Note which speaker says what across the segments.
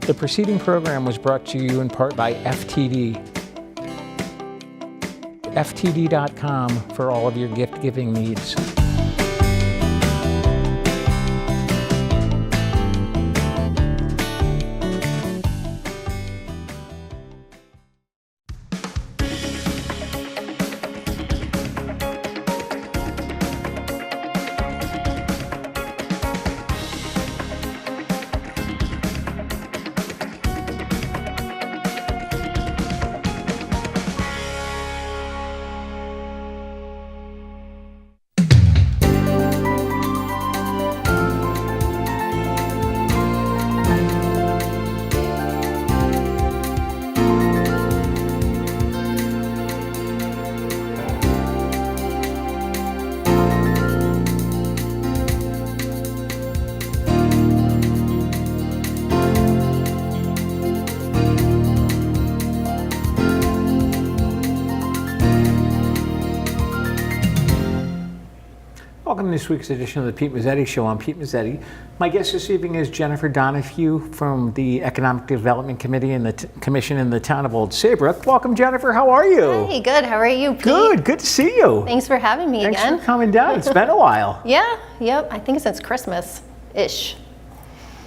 Speaker 1: The preceding program was brought to you in part by FTD. FTD.com for all of your gift-giving needs. Welcome to this week's edition of the Pete Mezzetti Show. I'm Pete Mezzetti. My guest this evening is Jennifer Donahue from the Economic Development Committee and the Commission in the town of Old Saybrook. Welcome, Jennifer. How are you?
Speaker 2: Hey, good. How are you, Pete?
Speaker 1: Good to see you.
Speaker 2: Thanks for having me again.
Speaker 1: Thanks for coming down. It's been a while.
Speaker 2: Yep. I think since Christmas-ish.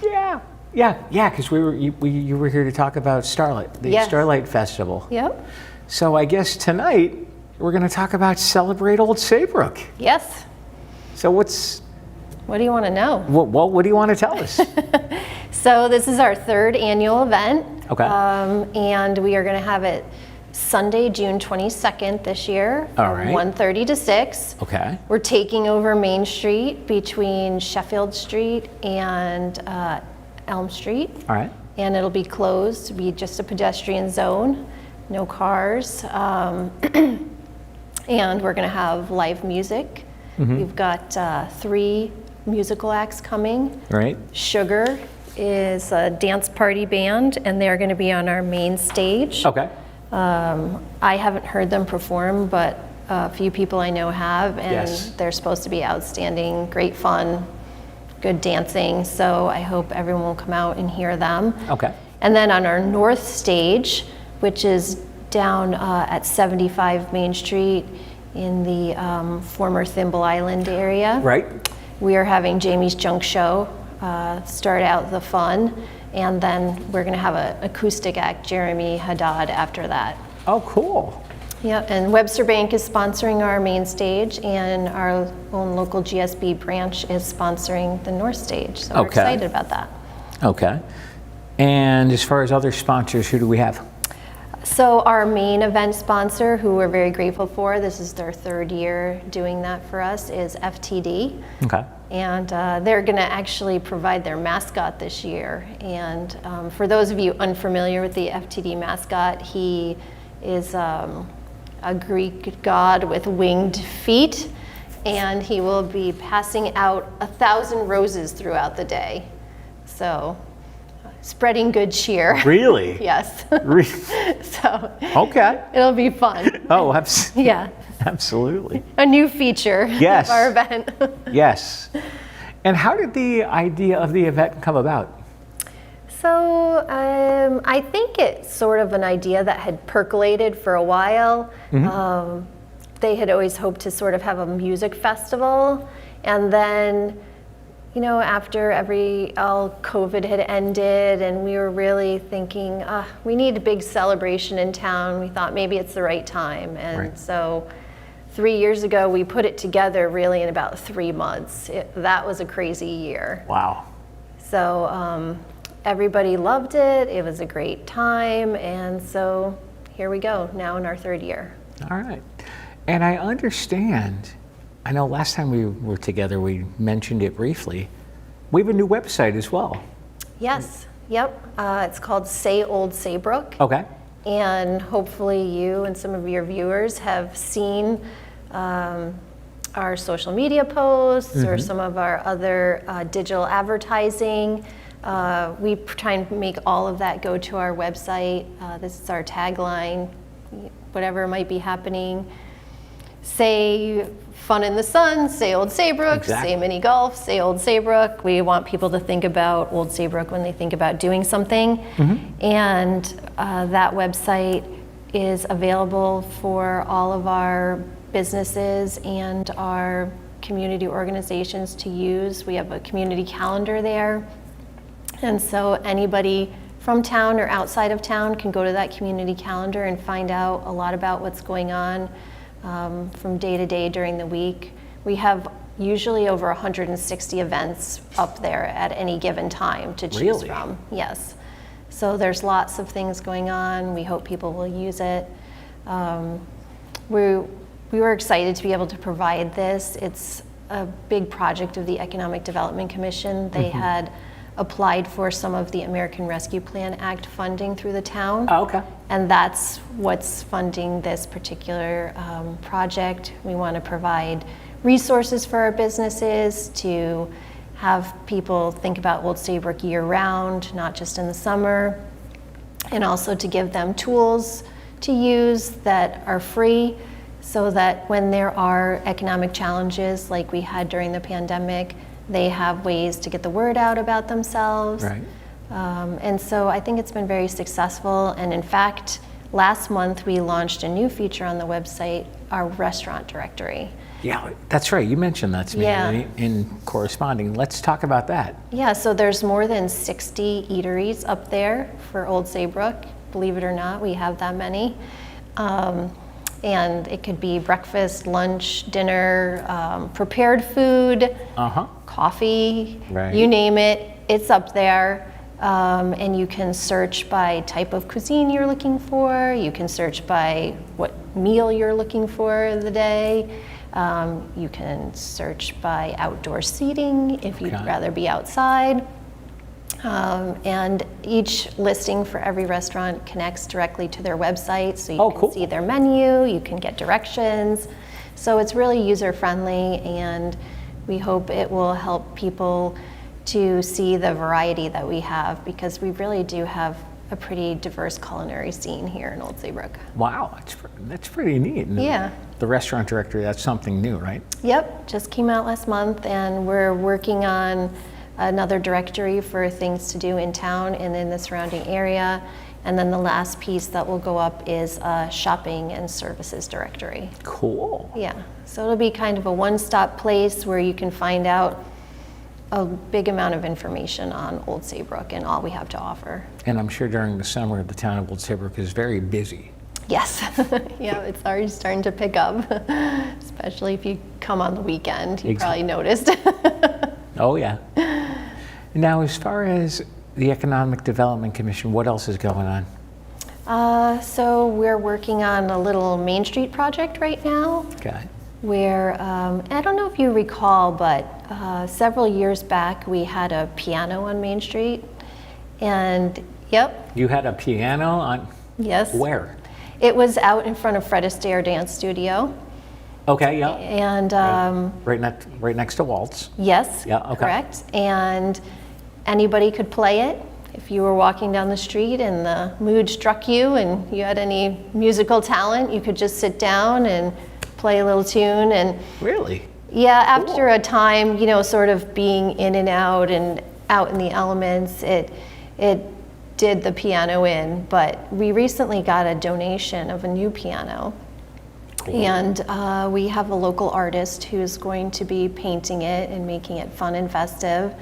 Speaker 1: Yeah, because you were here to talk about Starlight, the Starlight Festival.
Speaker 2: Yep.
Speaker 1: So I guess tonight we're going to talk about Celebrate Old Saybrook.
Speaker 2: Yes.
Speaker 1: So what
Speaker 2: do you want to know?
Speaker 1: What do you want to tell us?
Speaker 2: So this is our third annual event.
Speaker 1: Okay.
Speaker 2: And we are going to have it Sunday, June 22nd this year.
Speaker 1: All right.
Speaker 2: 1:30 to 6.
Speaker 1: Okay.
Speaker 2: We're taking over Main Street between Sheffield Street and Elm Street.
Speaker 1: All right.
Speaker 2: And it'll be closed to be just a pedestrian zone, no cars. And we're going to have live music. Mm-hmm. We've got 3 musical acts coming.
Speaker 1: Right.
Speaker 2: Sugar is a dance party band, and they're going to be on our main stage.
Speaker 1: Okay.
Speaker 2: I haven't heard them perform, but a few people I know have, and they're supposed to be outstanding, great fun, good dancing, so I hope everyone will come out and hear them.
Speaker 1: Okay.
Speaker 2: And then on our north stage, which is down at 75 Main Street, in the former Thimble Island area.
Speaker 1: Right.
Speaker 2: We are having Jamie's Junk Show start out the fun, and then we're going to have an acoustic act, Jeremy Haddad, after that.
Speaker 1: Oh, cool.
Speaker 2: Yeah, and Webster Bank is sponsoring our main stage, and our own local GSB branch is sponsoring the north stage, so we're excited about that.
Speaker 1: Okay. And as far as other sponsors, who do we have?
Speaker 2: So our main event sponsor, who we're very grateful for, this is their 3rd year doing that for us, is FTD.
Speaker 1: Okay.
Speaker 2: And they're going to actually provide their mascot this year. And for those of you unfamiliar with the FTD mascot, he is a Greek god with winged feet, and he will be passing out 1,000 roses throughout the day. So, spreading good cheer.
Speaker 1: Really?
Speaker 2: Yes. So.
Speaker 1: Okay.
Speaker 2: It'll be fun.
Speaker 1: Oh,
Speaker 2: yeah.
Speaker 1: Absolutely.
Speaker 2: A new feature of our event.
Speaker 1: Yes. And how did the idea of the event come about?
Speaker 2: So I think it's sort of an idea that had percolated for a while. Mm-hmm. They had always hoped to sort of have a music festival, and then after all COVID had ended, and we were really thinking, we need a big celebration in town. We thought maybe it's the right time. And so 3 years ago, we put it together really in about 3 months. That was a crazy year.
Speaker 1: Wow.
Speaker 2: So everybody loved it. It was a great time. And so here we go, now in our 3rd year.
Speaker 1: All right. And I understand, I know last time we were together, we mentioned it briefly. We have a new website as well.
Speaker 2: Yes. Yep. It's called Say Old Saybrook.
Speaker 1: Okay.
Speaker 2: And hopefully you and some of your viewers have seen our social media posts or some of our other digital advertising. We try and make all of that go to our website. This is our tagline, whatever might be happening. say fun in the sun, say Old Saybrook,
Speaker 1: Exactly.
Speaker 2: say mini golf, say Old Saybrook. We want people to think about Old Saybrook when they think about doing something. And that website is available for all of our businesses and our community organizations to use. We have a community calendar there. And so anybody from town or outside of town can go to that community calendar and find out a lot about what's going on from day to day during the week. We have usually over 160 events up there at any given time to choose
Speaker 1: Really?
Speaker 2: from. Yes. So there's lots of things going on. We hope people will use it. We were excited to be able to provide this. It's a big project of the Economic Development Commission. They had applied for some of the American Rescue Plan Act funding through the town.
Speaker 1: Oh, okay.
Speaker 2: And that's what's funding this particular project. We want to provide resources for our businesses to have people think about Old Saybrook year-round, not just in the summer, and also to give them tools to use that are free so that when there are economic challenges like we had during the pandemic, they have ways to get the word out about themselves.
Speaker 1: Right.
Speaker 2: And so I think it's been very successful. And in fact, last month we launched a new feature on the website, our restaurant directory.
Speaker 1: Yeah, that's right. You mentioned that to me
Speaker 2: Yeah.
Speaker 1: in corresponding. Let's talk about that.
Speaker 2: Yeah, so there's more than 60 eateries up there for Old Saybrook. Believe it or not, we have that many. And it could be breakfast, lunch, dinner, prepared food, coffee,
Speaker 1: Right.
Speaker 2: you name it, it's up there. And you can search by type of cuisine you're looking for. You can search by what meal you're looking for the day. You can search by outdoor seating if you'd
Speaker 1: Okay.
Speaker 2: rather be outside. And each listing for every restaurant connects directly to their website, so you
Speaker 1: Oh,
Speaker 2: can
Speaker 1: cool.
Speaker 2: see their menu, you can get directions. So it's really user-friendly, and we hope it will help people to see the variety that we have, because we really do have a pretty diverse culinary scene here in Old Saybrook.
Speaker 1: Wow, that's pretty neat. And
Speaker 2: Yeah.
Speaker 1: The restaurant directory, that's something new, right?
Speaker 2: Yep, just came out last month, and we're working on another directory for things to do in town and in the surrounding area. And then the last piece that will go up is a shopping and services directory.
Speaker 1: Cool.
Speaker 2: Yeah, so it'll be kind of a one-stop place where you can find out a big amount of information on Old Saybrook and all we have to offer.
Speaker 1: And I'm sure during the summer, the town of Old Saybrook is very busy.
Speaker 2: Yes, yeah, it's already starting to pick up, especially if you come on the weekend. You probably noticed.
Speaker 1: Oh, yeah. Now, as far as the Economic Development Commission, what else is going on?
Speaker 2: So we're working on a little Main Street project right now,
Speaker 1: Okay.
Speaker 2: where, I don't know if you recall, but several years back we had a piano on Main Street. And, yep,
Speaker 1: You had a piano on
Speaker 2: yes.
Speaker 1: where?
Speaker 2: It was out in front of Fred Astaire Dance Studio.
Speaker 1: Okay, yeah.
Speaker 2: And
Speaker 1: Right next to Waltz.
Speaker 2: yes,
Speaker 1: Yeah, okay.
Speaker 2: correct. And anybody could play it. If you were walking down the street and the mood struck you and you had any musical talent, you could just sit down and play a little tune. And
Speaker 1: Really?
Speaker 2: yeah, after a time, you know, sort of being in and out in the elements, it did the piano in. But we recently got a donation of a new piano.
Speaker 1: Cool.
Speaker 2: And we have a local artist who's going to be painting it and making it fun and festive.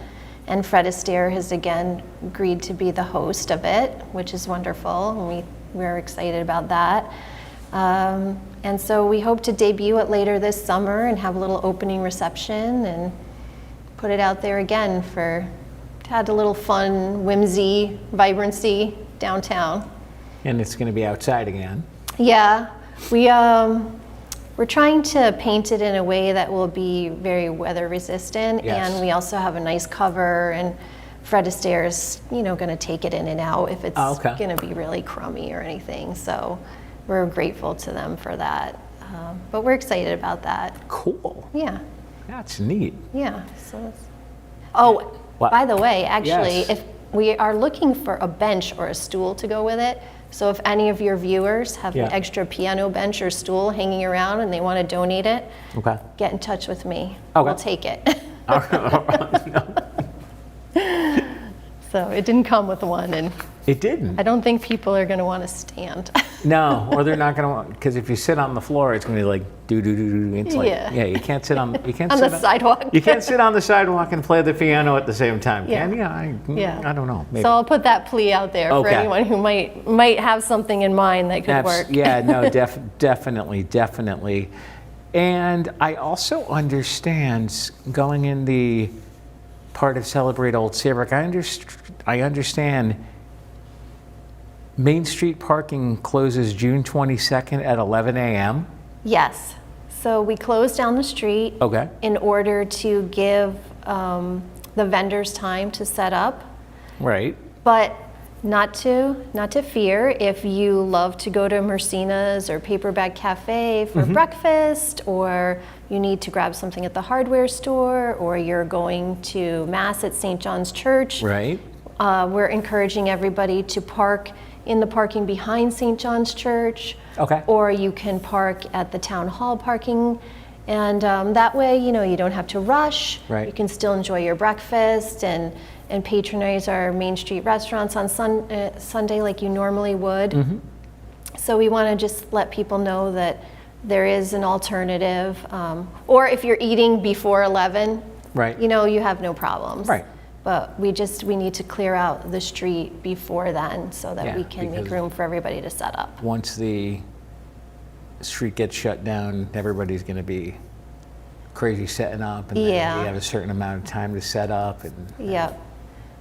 Speaker 2: And Fred Astaire has again agreed to be the host of it, which is wonderful, and we're excited about that. And so we hope to debut it later this summer and have a little opening reception and put it out there again to add a little fun, whimsy, vibrancy downtown.
Speaker 1: And it's going to be outside again.
Speaker 2: Yeah, we're trying to paint it in a way that will be very weather resistant,
Speaker 1: Yes.
Speaker 2: and we also have a nice cover. And Fred Astaire's, going to take it in and out if it's going to be really crummy or anything. So we're grateful to them for that. But we're excited about that.
Speaker 1: Cool.
Speaker 2: Yeah,
Speaker 1: That's neat.
Speaker 2: yeah. So,
Speaker 1: What?
Speaker 2: by the way, actually,
Speaker 1: Yes.
Speaker 2: if we are looking for a bench or a stool to go with it, So if any of your viewers have
Speaker 1: Yeah.
Speaker 2: an extra piano bench or stool hanging around and they want to donate it,
Speaker 1: Okay.
Speaker 2: get in touch with me.
Speaker 1: Okay.
Speaker 2: We'll take it. So it didn't come with one, and
Speaker 1: It didn't.
Speaker 2: I don't think people are going to want to stand.
Speaker 1: No, or they're not going to, because if you sit on the floor, it's going to be like do do do do. It's like
Speaker 2: Yeah.
Speaker 1: you can't sit on you can't
Speaker 2: On
Speaker 1: sit
Speaker 2: the sidewalk.
Speaker 1: You can't sit on the sidewalk and play the piano at the same time,
Speaker 2: Yeah.
Speaker 1: can you?
Speaker 2: Yeah.
Speaker 1: I don't know. Maybe.
Speaker 2: So I'll put that plea out there for
Speaker 1: Okay.
Speaker 2: anyone who might have something in mind that could work.
Speaker 1: Yeah, no, definitely. And I also understand going in the part of Celebrate Old Saybrook, I understand Main Street parking closes June 22nd at 11 a.m.
Speaker 2: Yes. So we closed down the street
Speaker 1: Okay.
Speaker 2: in order to give the vendors time to set up.
Speaker 1: Right.
Speaker 2: But not to fear, if you love to go to Mercina's or Paper Bag Cafe for breakfast, or you need to grab something at the hardware store, or you're going to Mass at St. John's Church,
Speaker 1: Right.
Speaker 2: we're encouraging everybody to park in the parking behind St. John's Church.
Speaker 1: Okay.
Speaker 2: Or you can park at the town hall parking. And that way, you don't have to rush.
Speaker 1: Right.
Speaker 2: You can still enjoy your breakfast and patronize our Main Street restaurants on Sunday like you normally would. So we want to just let people know that there is an alternative. Or if you're eating before 11,
Speaker 1: Right.
Speaker 2: you have no problems.
Speaker 1: Right.
Speaker 2: But we need to clear out the street before then so that
Speaker 1: Yeah,
Speaker 2: we can make
Speaker 1: because-
Speaker 2: room for everybody to set up.
Speaker 1: Once the street gets shut down, everybody's going to be crazy setting up, and then
Speaker 2: Yeah.
Speaker 1: you have a certain amount of time to set up. And
Speaker 2: Yep.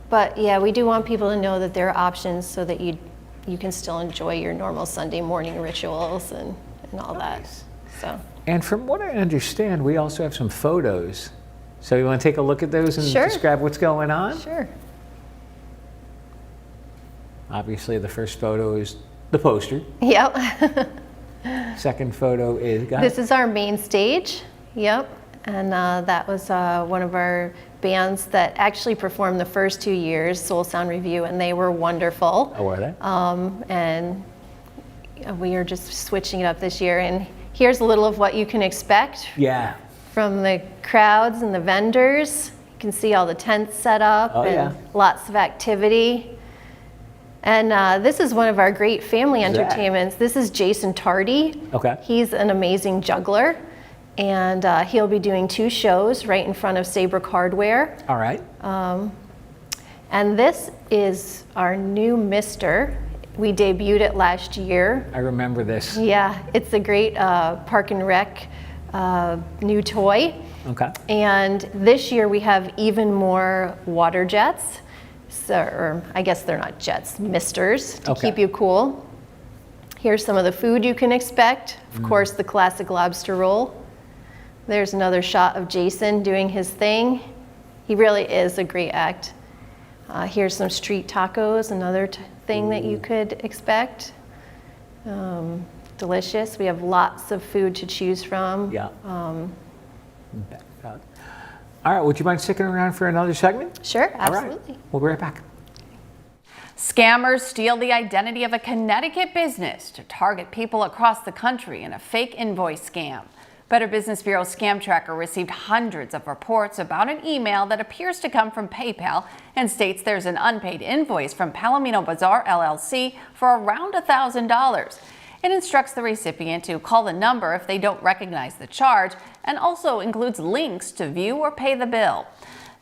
Speaker 2: But yeah, we do want people to know that there are options so that you can still enjoy your normal Sunday morning rituals and all that. So
Speaker 1: And from what I understand, we also have some photos. So you want to take a look at those and
Speaker 2: Sure.
Speaker 1: describe what's going on?
Speaker 2: sure.
Speaker 1: Obviously, the first photo is the poster.
Speaker 2: Yep.
Speaker 1: Second photo is,
Speaker 2: This is our main stage. Yep. And that was one of our bands that actually performed the first 2 years, Soul Sound Review, and they were wonderful.
Speaker 1: Oh, are they?
Speaker 2: And we are just switching it up this year. And here's a little of what you can expect
Speaker 1: Yeah.
Speaker 2: from the crowds and the vendors. You can see all the tents set up
Speaker 1: Oh,
Speaker 2: and
Speaker 1: yeah.
Speaker 2: lots of activity. And this is one of our great family
Speaker 1: Who's that?
Speaker 2: entertainments. This is Jason Tardy.
Speaker 1: Okay.
Speaker 2: He's an amazing juggler. And he'll be doing 2 shows right in front of Saybrook Hardware.
Speaker 1: All right.
Speaker 2: And this is our new Mister. We debuted it last year.
Speaker 1: I remember this.
Speaker 2: Yeah, it's a great Park and Rec new toy.
Speaker 1: Okay.
Speaker 2: And this year we have even more water jets. So, or I guess they're not jets, misters, to
Speaker 1: Okay.
Speaker 2: keep you cool. Here's some of the food you can expect. Of course, the classic lobster roll. There's another shot of Jason doing his thing. He really is a great act. Here's some street tacos, another thing that you could expect. Delicious. We have lots of food to choose from.
Speaker 1: Yeah. All right. Would you mind sticking around for another segment?
Speaker 2: Sure,
Speaker 1: All right.
Speaker 2: absolutely.
Speaker 1: We'll be right back.
Speaker 3: Scammers steal the identity of a Connecticut business to target people across the country in a fake invoice scam. Better Business Bureau Scam Tracker received hundreds of reports about an email that appears to come from PayPal and states there's an unpaid invoice from Palomino Bazaar LLC for around $1,000. It instructs the recipient to call the number if they don't recognize the charge, and also includes links to view or pay the bill.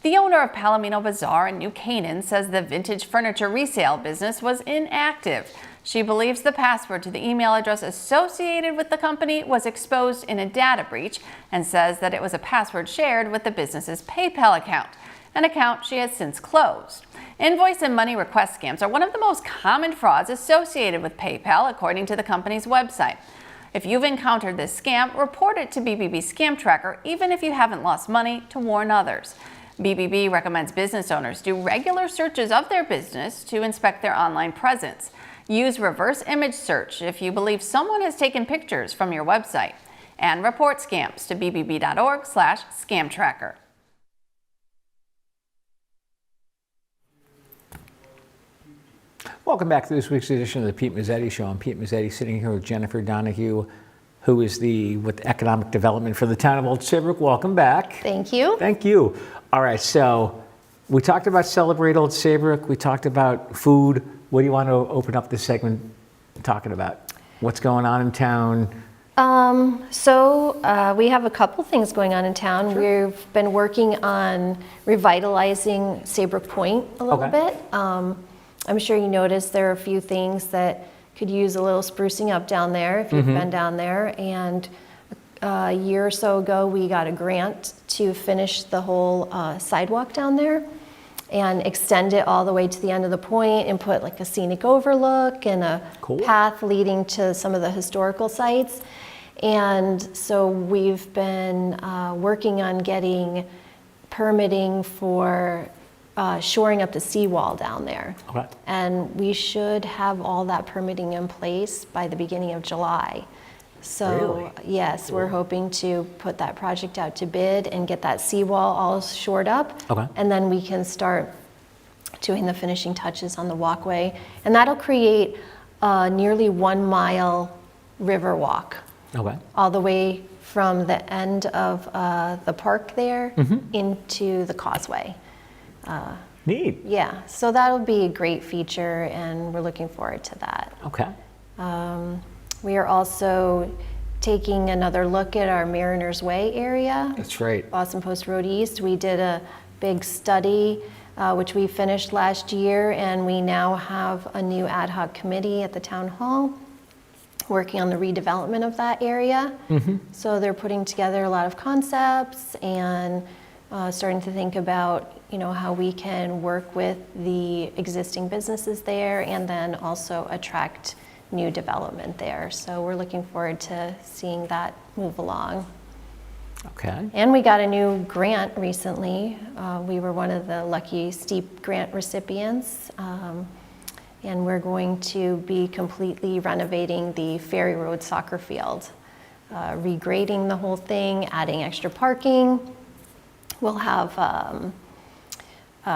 Speaker 3: The owner of Palomino Bazaar in New Canaan says the vintage furniture resale business was inactive. She believes the password to the email address associated with the company was exposed in a data breach, and says that it was a password shared with the business's PayPal account, an account she has since closed. Invoice and money request scams are one of the most common frauds associated with PayPal, according to the company's website. If you've encountered this scam, report it to BBB Scam Tracker, even if you haven't lost money, to warn others. BBB recommends business owners do regular searches of their business to inspect their online presence. Use reverse image search if you believe someone has taken pictures from your website. And report scams to bbb.org/scamtracker.
Speaker 1: Welcome back to this week's edition of the Pete Mezzetti Show. I'm Pete Mezzetti, sitting here with Jennifer Donahue, who is with Economic Development for the town of Old Saybrook. Welcome back.
Speaker 2: Thank you.
Speaker 1: Thank you. All right, so we talked about Celebrate Old Saybrook. We talked about food. What do you want to open up this segment talking about? What's going on in town?
Speaker 2: We have a couple things going on in town.
Speaker 1: Sure.
Speaker 2: We've been working on revitalizing Saybrook Point a little
Speaker 1: Okay.
Speaker 2: bit. I'm sure you noticed there are a few things that could use a little sprucing up down there if you've been down there. And a year or so ago, we got a grant to finish the whole sidewalk down there and extend it all the way to the end of the point and put like a scenic overlook and a
Speaker 1: Cool.
Speaker 2: path leading to some of the historical sites. And so we've been working on getting permitting for shoring up the seawall down there.
Speaker 1: Okay.
Speaker 2: And we should have all that permitting in place by the beginning of July. So
Speaker 1: Really?
Speaker 2: yes, we're hoping to put that project out to bid and get that seawall all shored up.
Speaker 1: Okay.
Speaker 2: And then we can start doing the finishing touches on the walkway. And that'll create a nearly 1 mile river walk
Speaker 1: Okay.
Speaker 2: all the way from the end of the park there into the causeway.
Speaker 1: Neat.
Speaker 2: Yeah, so that'll be a great feature, and we're looking forward to that.
Speaker 1: Okay.
Speaker 2: We are also taking another look at our Mariners Way area,
Speaker 1: That's right.
Speaker 2: Boston Post Road East. We did a big study, which we finished last year, and we now have a new ad hoc committee at the town hall working on the redevelopment of that area. So they're putting together a lot of concepts and starting to think about, how we can work with the existing businesses there and then also attract new development there. So we're looking forward to seeing that move along.
Speaker 1: Okay.
Speaker 2: And we got a new grant recently. We were one of the lucky STEEP grant recipients. And we're going to be completely renovating the Ferry Road soccer field, regrading the whole thing, adding extra parking. We'll have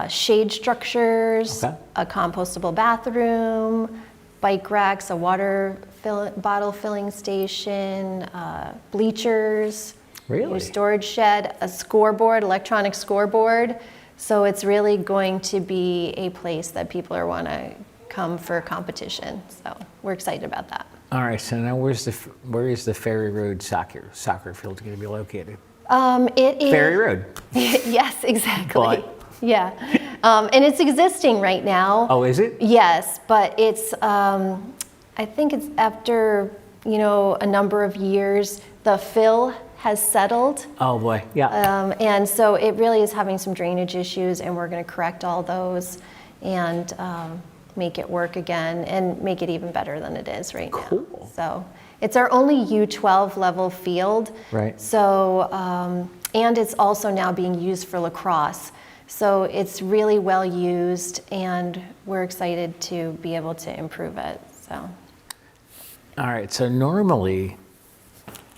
Speaker 2: shade structures,
Speaker 1: Okay.
Speaker 2: a compostable bathroom, bike racks, a bottle filling station, bleachers,
Speaker 1: Really?
Speaker 2: new storage shed, a scoreboard, electronic scoreboard. So it's really going to be a place that people are want to come for competition. So we're excited about that.
Speaker 1: All right. So now, where is the Ferry Road soccer field going to be located?
Speaker 2: It is
Speaker 1: Ferry Road.
Speaker 2: Yes, exactly.
Speaker 1: But-
Speaker 2: Yeah, and it's existing right now.
Speaker 1: Oh, is it?
Speaker 2: Yes, but it's, I think it's after, a number of years, the fill has settled.
Speaker 1: Oh boy. Yeah.
Speaker 2: And so it really is having some drainage issues, and we're going to correct all those and make it work again and make it even better than it is right now.
Speaker 1: Cool.
Speaker 2: So it's our only U12 level field.
Speaker 1: Right.
Speaker 2: So, and it's also now being used for lacrosse. So it's really well used, and we're excited to be able to improve it. So.
Speaker 1: All right. So normally,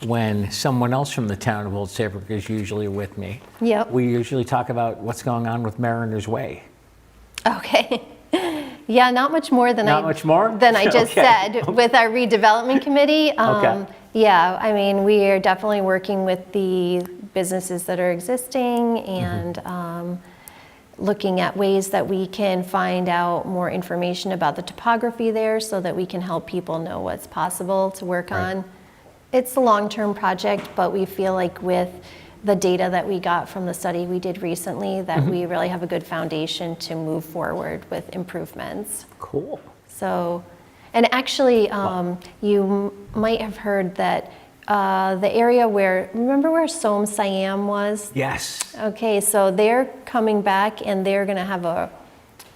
Speaker 1: when someone else from the town of Old Saybrook is usually with me,
Speaker 2: Yep.
Speaker 1: we usually talk about what's going on with Mariners Way.
Speaker 2: Okay. Yeah, not much more than
Speaker 1: Not much more?
Speaker 2: than I just
Speaker 1: Okay.
Speaker 2: said with our redevelopment committee.
Speaker 1: Okay.
Speaker 2: Yeah, I mean, we are definitely working with the businesses that are existing and looking at ways that we can find out more information about the topography there so that we can help people know what's possible to work
Speaker 1: Right.
Speaker 2: on. It's a long-term project, but we feel like with the data that we got from the study we did recently, that we really have a good foundation to move forward with improvements.
Speaker 1: Cool.
Speaker 2: So, and actually, you might have heard that the area remember where Somme Siam was?
Speaker 1: Yes.
Speaker 2: Okay, so they're coming back and they're gonna have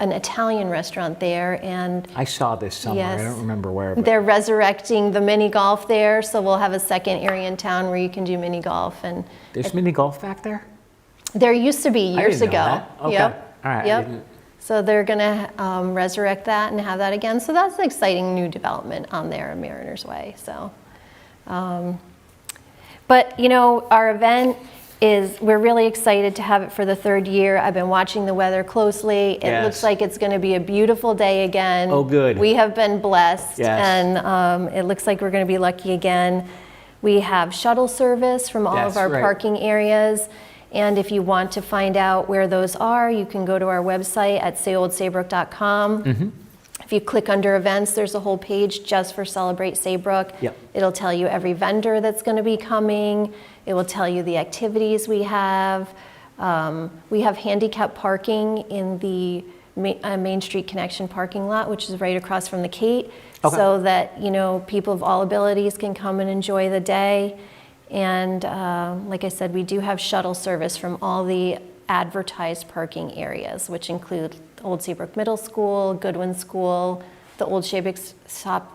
Speaker 2: an Italian restaurant there, and
Speaker 1: I saw this somewhere.
Speaker 2: Yes.
Speaker 1: I don't remember where. But
Speaker 2: they're resurrecting the mini golf there, so we'll have a second area in town where you can do mini golf. And
Speaker 1: there's mini golf back there?
Speaker 2: there used to be
Speaker 1: I
Speaker 2: years
Speaker 1: didn't know
Speaker 2: ago.
Speaker 1: that. Okay.
Speaker 2: Yep.
Speaker 1: All right. I
Speaker 2: Yep.
Speaker 1: didn't-
Speaker 2: So they're gonna resurrect that and have that again. So that's an exciting new development on there in Mariners Way. So, but our event is we're really excited to have it for the third year. I've been watching the weather closely. It
Speaker 1: Yes.
Speaker 2: looks like it's going to be a beautiful day again.
Speaker 1: Oh, good.
Speaker 2: We have been blessed,
Speaker 1: Yes.
Speaker 2: and it looks like we're going to be lucky again. We have shuttle service from all
Speaker 1: That's
Speaker 2: of our
Speaker 1: right.
Speaker 2: parking areas. And if you want to find out where those are, you can go to our website at sayoldsaybrook.com.
Speaker 1: Mm-hmm.
Speaker 2: If you click under events, there's a whole page just for Celebrate Saybrook.
Speaker 1: Yep.
Speaker 2: It'll tell you every vendor that's going to be coming. It will tell you the activities we have. We have handicap parking in the Main Street Connection parking lot, which is right across from the Kate,
Speaker 1: Okay.
Speaker 2: so that people of all abilities can come and enjoy the day. And like I said, we do have shuttle service from all the advertised parking areas, which include Old Seabrook Middle School, Goodwin School, the Old Shabik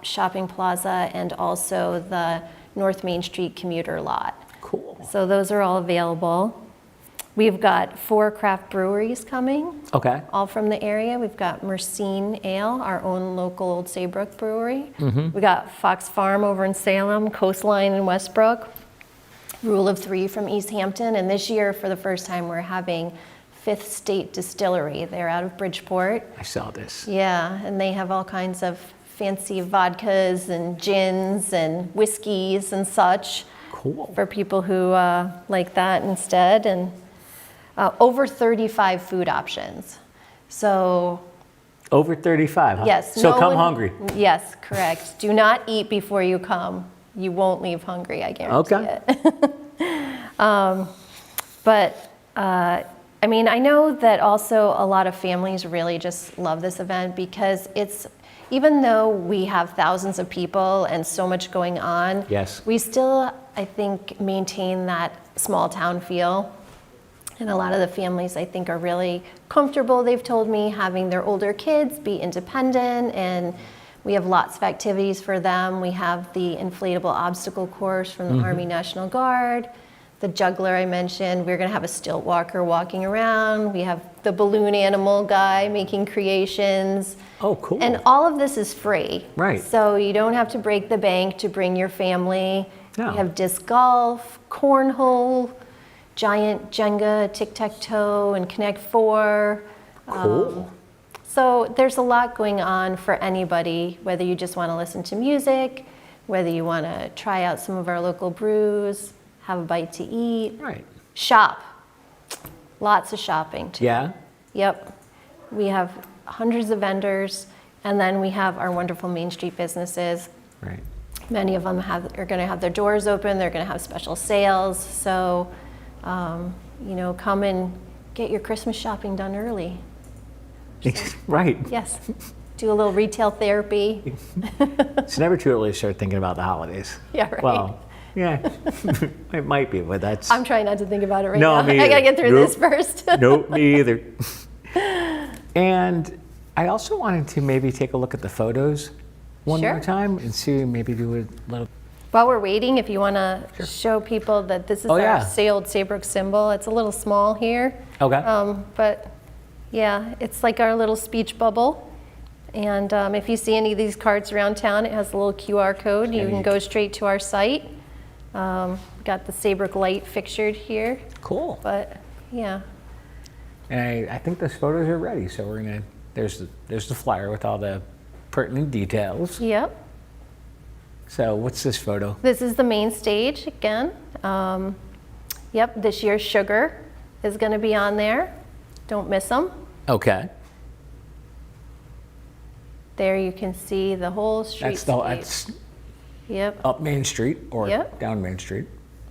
Speaker 2: Shopping Plaza, and also the North Main Street commuter lot.
Speaker 1: Cool.
Speaker 2: So those are all available. We've got 4 craft breweries coming,
Speaker 1: Okay.
Speaker 2: all from the area. We've got Mercine Ale, our own local Old Saybrook brewery.
Speaker 1: Mm-hmm.
Speaker 2: We got Fox Farm over in Salem, Coastline in Westbrook, Rule of 3 from East Hampton, and this year, for the first time, we're having Fifth State Distillery. They're out of Bridgeport.
Speaker 1: I saw this.
Speaker 2: Yeah, and they have all kinds of fancy vodkas and gins and whiskeys and such
Speaker 1: Cool.
Speaker 2: for people who like that instead, and over 35 food options. So
Speaker 1: Over 35, huh?
Speaker 2: yes.
Speaker 1: So
Speaker 2: no
Speaker 1: come
Speaker 2: one-
Speaker 1: hungry.
Speaker 2: Yes, correct. Do not eat before you come. You won't leave hungry, I guarantee
Speaker 1: Okay.
Speaker 2: it. But I mean, I know that also a lot of families really just love this event because even though we have thousands of people and so much going on,
Speaker 1: Yes.
Speaker 2: we still, I think, maintain that small town feel. And a lot of the families, I think, are really comfortable, they've told me, having their older kids be independent, and we have lots of activities for them. We have the inflatable obstacle course from the Army National Guard, the juggler I mentioned. We're going to have a stilt walker walking around. We have the balloon animal guy making creations.
Speaker 1: Oh, cool.
Speaker 2: And all of this is free.
Speaker 1: Right.
Speaker 2: So you don't have to break the bank to bring your family.
Speaker 1: No.
Speaker 2: We have disc golf, cornhole, giant Jenga, tic-tac-toe, and Connect 4.
Speaker 1: Cool.
Speaker 2: So there's a lot going on for anybody, whether you just want to listen to music, whether you want to try out some of our local brews, have a bite to eat,
Speaker 1: Right.
Speaker 2: shop. Lots of shopping too.
Speaker 1: Yeah?
Speaker 2: Yep. We have hundreds of vendors, and then we have our wonderful Main Street businesses.
Speaker 1: Right.
Speaker 2: Many of them are going to have their doors open. They're going to have special sales. So, come and get your Christmas shopping done early.
Speaker 1: Right.
Speaker 2: Yes. Do a little retail therapy.
Speaker 1: It's never too early to start thinking about the holidays.
Speaker 2: Yeah, right.
Speaker 1: Well, yeah, it might be, but that's.
Speaker 2: I'm trying not to think about it right
Speaker 1: No,
Speaker 2: now.
Speaker 1: me
Speaker 2: I got to
Speaker 1: either.
Speaker 2: get through
Speaker 1: Nope.
Speaker 2: this first.
Speaker 1: Nope, me either. And I also wanted to maybe take a look at the photos one
Speaker 2: Sure.
Speaker 1: more time and see, maybe do a little.
Speaker 2: While we're waiting, if you want to show people that this is
Speaker 1: Oh,
Speaker 2: our
Speaker 1: yeah.
Speaker 2: Old Saybrook symbol. It's a little small here.
Speaker 1: Okay.
Speaker 2: But yeah, it's like our little speech bubble. And if you see any of these cards around town, it has a little QR code. You can go straight to our site. Got the Saybrook light fixtured here.
Speaker 1: Cool.
Speaker 2: But yeah,
Speaker 1: And I think those photos are ready, so we're gonna. There's the flyer with all the pertinent details.
Speaker 2: yep.
Speaker 1: So what's this photo?
Speaker 2: This is the main stage again. Yep, this year's Sugar is going to be on there. Don't miss them.
Speaker 1: Okay.
Speaker 2: There you can see the whole street.
Speaker 1: That's
Speaker 2: Yep,
Speaker 1: up Main Street or
Speaker 2: Yep.
Speaker 1: down Main Street.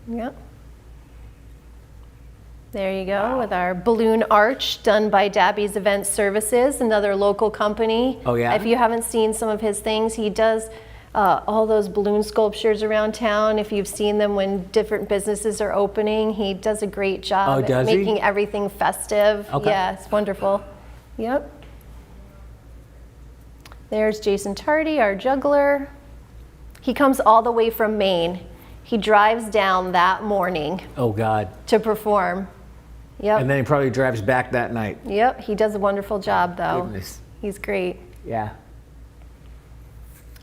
Speaker 2: yep. There you go, with our balloon arch done by Dabby's Event Services, another local company.
Speaker 1: Oh, yeah?
Speaker 2: If you haven't seen some of his things, he does all those balloon sculptures around town. If you've seen them when different businesses are opening, he does a great job
Speaker 1: Oh,
Speaker 2: at
Speaker 1: does he?
Speaker 2: making everything festive.
Speaker 1: Okay.
Speaker 2: Yeah, it's wonderful. Yep. There's Jason Tardy, our juggler. He comes all the way from Maine. He drives down that morning
Speaker 1: Oh God.
Speaker 2: to perform. Yep.
Speaker 1: And then he probably drives back that night.
Speaker 2: Yep, he does a wonderful job though.
Speaker 1: Goodness.
Speaker 2: He's great.
Speaker 1: Yeah.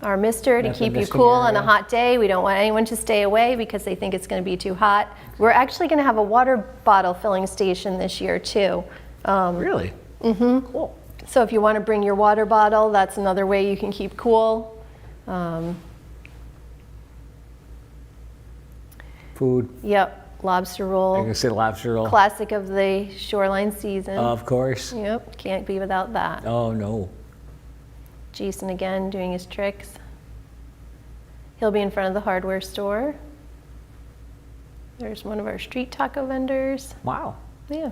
Speaker 2: our mister to
Speaker 1: That's a
Speaker 2: keep you
Speaker 1: misting
Speaker 2: cool on a
Speaker 1: area.
Speaker 2: hot day. We don't want anyone to stay away because they think it's going to be too hot. We're actually going to have a water bottle filling station this year too.
Speaker 1: Really? Mm-hmm. Cool.
Speaker 2: So if you want to bring your water bottle, that's another way you can keep cool.
Speaker 1: Food.
Speaker 2: Yep, lobster
Speaker 1: I
Speaker 2: roll,
Speaker 1: can say lobster roll.
Speaker 2: classic of the shoreline season.
Speaker 1: Of course.
Speaker 2: Yep, can't be without that.
Speaker 1: Oh, no.
Speaker 2: Jason again doing his tricks. He'll be in front of the hardware store. There's one of our street taco vendors.
Speaker 1: Wow.
Speaker 2: Yeah.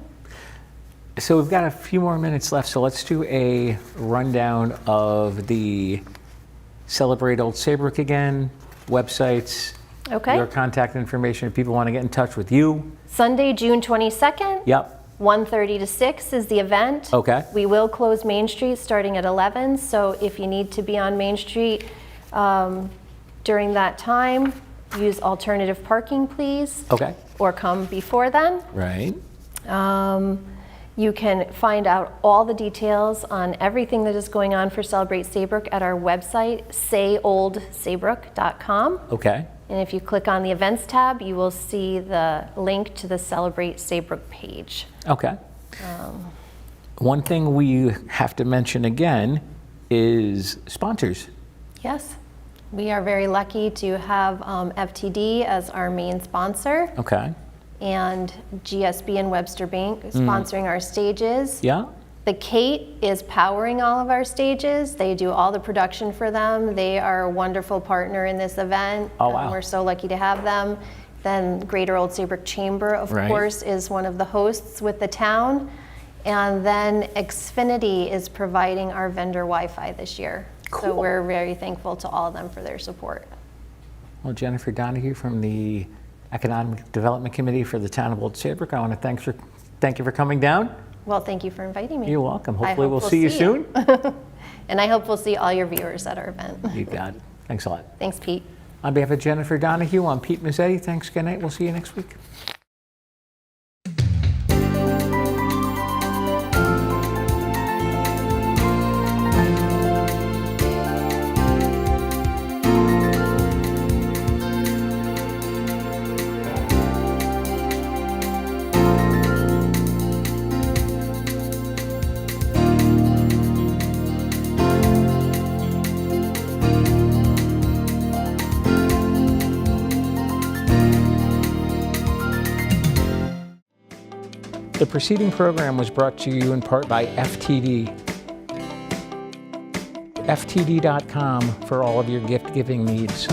Speaker 1: So we've got a few more minutes left, so let's do a rundown of the Celebrate Old Saybrook again, websites,
Speaker 2: Okay.
Speaker 1: your contact information if people want to get in touch with you.
Speaker 2: Sunday, June 22nd.
Speaker 1: Yep.
Speaker 2: 1:30 to 6 is the event.
Speaker 1: Okay.
Speaker 2: We will close Main Street starting at 11, so if you need to be on Main Street during that time, use alternative parking, please,
Speaker 1: Okay.
Speaker 2: or come before then.
Speaker 1: Right.
Speaker 2: You can find out all the details on everything that is going on for Celebrate Saybrook at our website, sayoldsaybrook.com.
Speaker 1: Okay.
Speaker 2: And if you click on the events tab, you will see the link to the Celebrate Saybrook page.
Speaker 1: Okay. One thing we have to mention again is sponsors.
Speaker 2: Yes, we are very lucky to have FTD as our main sponsor,
Speaker 1: Okay.
Speaker 2: and GSB and Webster Bank sponsoring our stages.
Speaker 1: Yeah.
Speaker 2: The Kate is powering all of our stages. They do all the production for them. They are a wonderful partner in this event.
Speaker 1: Oh, wow.
Speaker 2: We're so lucky to have them. Then Greater Old Saybrook Chamber, of
Speaker 1: Right.
Speaker 2: course, is one of the hosts with the town. And then Xfinity is providing our vendor Wi-Fi this year. So
Speaker 1: Cool.
Speaker 2: we're very thankful to all of them for their support.
Speaker 1: Well, Jennifer Donahue from the Economic Development Committee for the Town of Old Saybrook, I want to thank you for coming down.
Speaker 2: Well, thank you for inviting me.
Speaker 1: You're welcome.
Speaker 2: I
Speaker 1: Hopefully
Speaker 2: hope
Speaker 1: we'll see you soon.
Speaker 2: And I hope we'll see all your viewers at our event.
Speaker 1: You got it. Thanks a lot.
Speaker 2: Thanks, Pete.
Speaker 1: On behalf of Jennifer Donahue, I'm Pete Mezzetti. Thanks, good night. We'll see you next week. The preceding program was brought to you in part by FTD. FTD.com for all of your gift-giving needs.